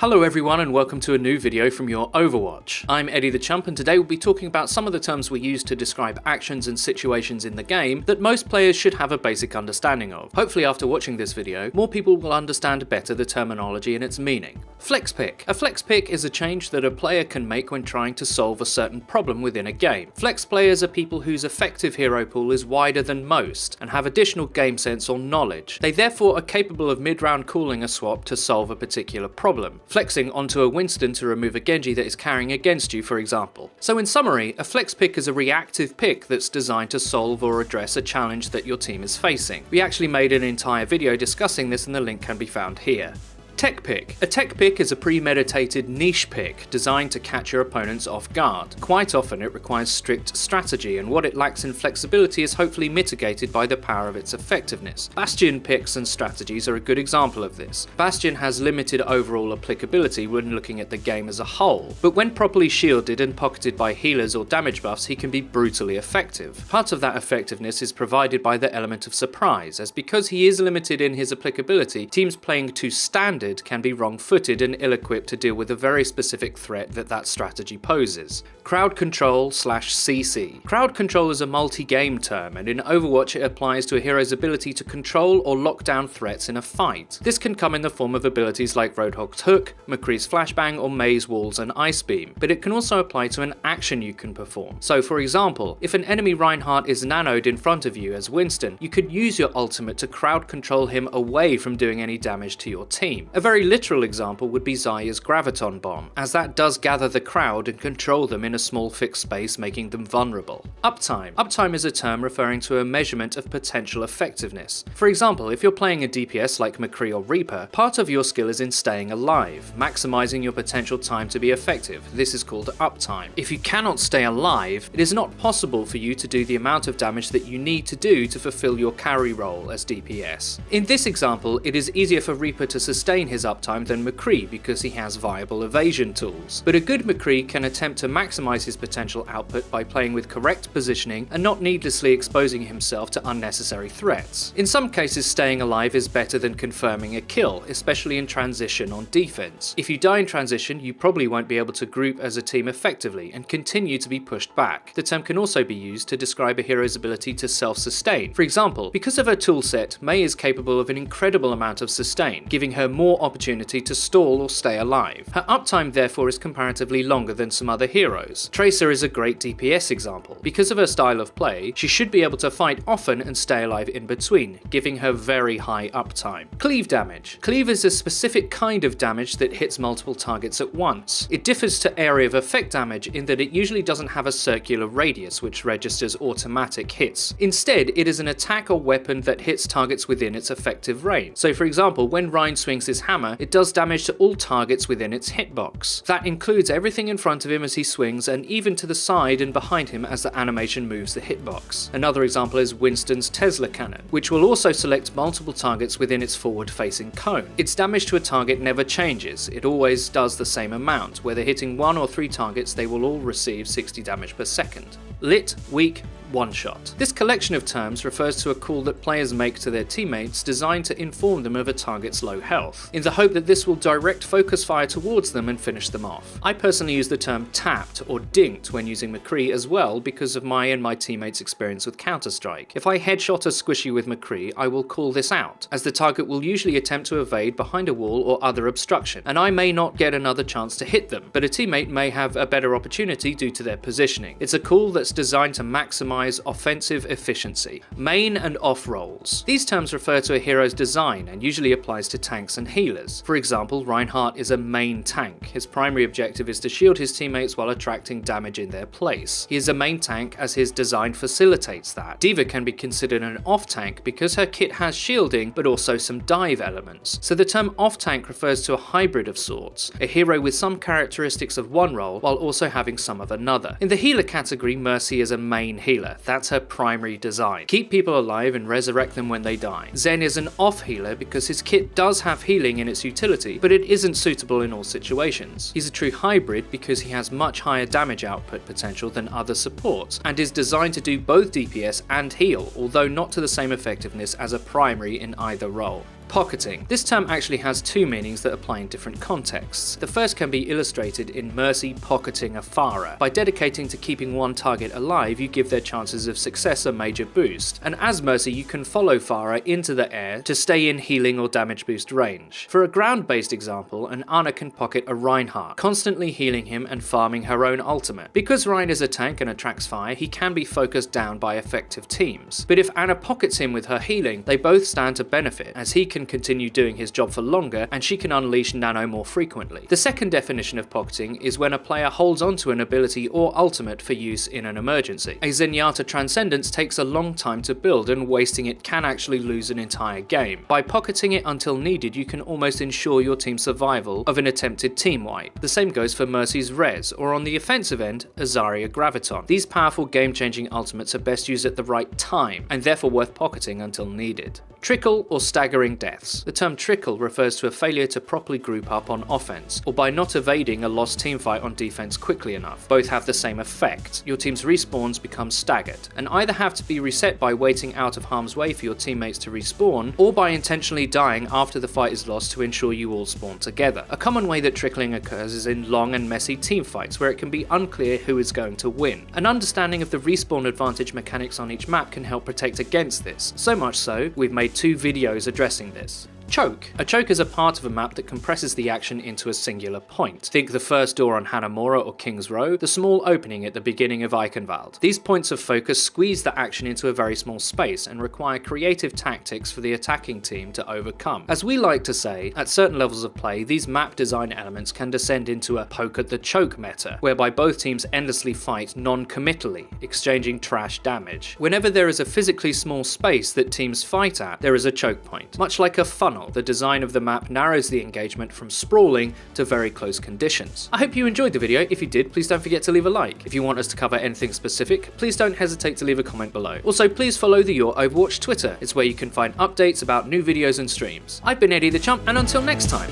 Hello everyone and welcome to a new video from your Overwatch. I'm Eddie the Chump and today we'll be talking about some of the terms we use to describe actions and situations in the game that most players should have a basic understanding of. Hopefully after watching this video, more people will understand better the terminology and its meaning. Flex pick. A flex pick is a change that a player can make when trying to solve a certain problem within a game. Flex players are people whose effective hero pool is wider than most and have additional game sense or knowledge. They therefore are capable of mid-round calling a swap to solve a particular problem. Flexing onto a Winston to remove a Genji that is carrying against you, for example. So in summary, a flex pick is a reactive pick that's designed to solve or address a challenge that your team is facing. We actually made an entire video discussing this and the link can be found here. Tech pick. A tech pick is a premeditated niche pick designed to catch your opponents off guard. Quite often it requires strict strategy, and what it lacks in flexibility is hopefully mitigated by the power of its effectiveness. Bastion picks and strategies are a good example of this. Bastion has limited overall applicability when looking at the game as a whole, but when properly shielded and pocketed by healers or damage buffs, he can be brutally effective. Part of that effectiveness is provided by the element of surprise, as because he is limited in his applicability, teams playing to standard can be wrong-footed and ill-equipped to deal with a very specific threat that strategy poses. Crowd control / CC. Crowd control is a multi-game term, and in Overwatch it applies to a hero's ability to control or lock down threats in a fight. This can come in the form of abilities like Roadhog's Hook, McCree's Flashbang, or Mei's Walls and Ice Beam, but it can also apply to an action you can perform. So for example, if an enemy Reinhardt is nanoed in front of you as Winston, you could use your ultimate to crowd control him away from doing any damage to your team. A very literal example would be Xayah's Graviton Bomb, as that does gather the crowd and control them in a small fixed space, making them vulnerable. Uptime. Uptime is a term referring to a measurement of potential effectiveness. For example, if you're playing a DPS like McCree or Reaper, part of your skill is in staying alive, maximizing your potential time to be effective. This is called uptime. If you cannot stay alive, it is not possible for you to do the amount of damage that you need to do to fulfill your carry role as DPS. In this example, it is easier for Reaper to sustain his uptime than McCree because he has viable evasion tools. But a good McCree can attempt to maximize his potential output by playing with correct positioning and not needlessly exposing himself to unnecessary threats. In some cases, staying alive is better than confirming a kill, especially in transition on defense. If you die in transition, you probably won't be able to group as a team effectively and continue to be pushed back. The term can also be used to describe a hero's ability to self-sustain. For example, because of her toolset, Mei is capable of an incredible amount of sustain, giving her more opportunity to stall or stay alive. Her uptime therefore is comparatively longer than some other heroes. Tracer is a great DPS example. Because of her style of play, she should be able to fight often and stay alive in between, giving her very high uptime. Cleave damage. Cleave is a specific kind of damage that hits multiple targets at once. It differs to area of effect damage in that it usually doesn't have a circular radius which registers automatic hits. Instead, it is an attack or weapon that hits targets within its effective range. So for example, when Rein swings his hammer, it does damage to all targets within its hitbox. That includes everything in front of him as he swings and even to the side and behind him as the animation moves the hitbox. Another example is Winston's Tesla Cannon, which will also select multiple targets within its forward-facing cone. Its damage to a target never changes, it always does the same amount. Whether hitting 1 or 3 targets, they will all receive 60 damage per second. Lit, weak, one-shot. This collection of terms refers to a call that players make to their teammates designed to inform them of a target's low health, in the hope that this will direct focus fire towards them and finish them off. I personally use the term tapped or dinked when using McCree as well because of my and my teammates' experience with Counter-Strike. If I headshot a squishy with McCree, I will call this out, as the target will usually attempt to evade behind a wall or other obstruction, and I may not get another chance to hit them, but a teammate may have a better opportunity due to their positioning. It's a call that's designed to maximize offensive efficiency. Main and off roles. These terms refer to a hero's design and usually applies to tanks and healers. For example, Reinhardt is a main tank. His primary objective is to shield his teammates while attracting damage in their place. He is a main tank as his design facilitates that. D.Va can be considered an off tank because her kit has shielding but also some dive elements. So the term off tank refers to a hybrid of sorts, a hero with some characteristics of one role while also having some of another. In the healer category, Mercy is a main healer. That's her primary design. Keep people alive and resurrect them when they die. Zen is an off healer because his kit does have healing in its utility, but it isn't suitable in all situations. He's a true hybrid because he has much higher damage output potential than other supports, and is designed to do both DPS and heal, although not to the same effectiveness as a primary in either role. Pocketing. This term actually has two meanings that apply in different contexts. The first can be illustrated in Mercy pocketing a Pharah. By dedicating to keeping one target alive, you give their chances of success a major boost, and as Mercy you can follow Pharah into the air to stay in healing or damage boost range. For a ground-based example, an Ana can pocket a Reinhardt, constantly healing him and farming her own ultimate. Because Rein is a tank and attracts fire, he can be focused down by effective teams. But if Ana pockets him with her healing, they both stand to benefit, as he can continue doing his job for longer and she can unleash Nano more frequently. The second definition of pocketing is when a player holds onto an ability or ultimate for use in an emergency. A Zenyatta Transcendence takes a long time to build, and wasting it can actually lose an entire game. By pocketing it until needed, you can almost ensure your team's survival of an attempted team wipe. The same goes for Mercy's Res, or on the offensive end, a Zarya Graviton. These powerful game-changing ultimates are best used at the right time, and therefore worth pocketing until needed. Trickle or staggering deaths. The term trickle refers to a failure to properly group up on offense, or by not evading a lost teamfight on defense quickly enough. Both have the same effect. Your team's respawns become staggered, and either have to be reset by waiting out of harm's way for your teammates to respawn, or by intentionally dying after the fight is lost to ensure you all spawn together. A common way that trickling occurs is in long and messy teamfights, where it can be unclear who is going to win. An understanding of the respawn advantage mechanics on each map can help protect against this, so much so, we've made 2 videos addressing this. Choke. A choke is a part of a map that compresses the action into a singular point. Think the first door on Hanamura or King's Row, the small opening at the beginning of Eichenwald. These points of focus squeeze the action into a very small space and require creative tactics for the attacking team to overcome. As we like to say, at certain levels of play, these map design elements can descend into a poke at the choke meta, whereby both teams endlessly fight non-committally, exchanging trash damage. Whenever there is a physically small space that teams fight at, there is a choke point. Much like a funnel, the design of the map narrows the engagement from sprawling to very close conditions. I hope you enjoyed the video. If you did, please don't forget to leave a like. If you want us to cover anything specific, please don't hesitate to leave a comment below. Also, please follow the Your Overwatch Twitter. It's where you can find updates about new videos and streams. I've been Eddie the Chump, and until next time.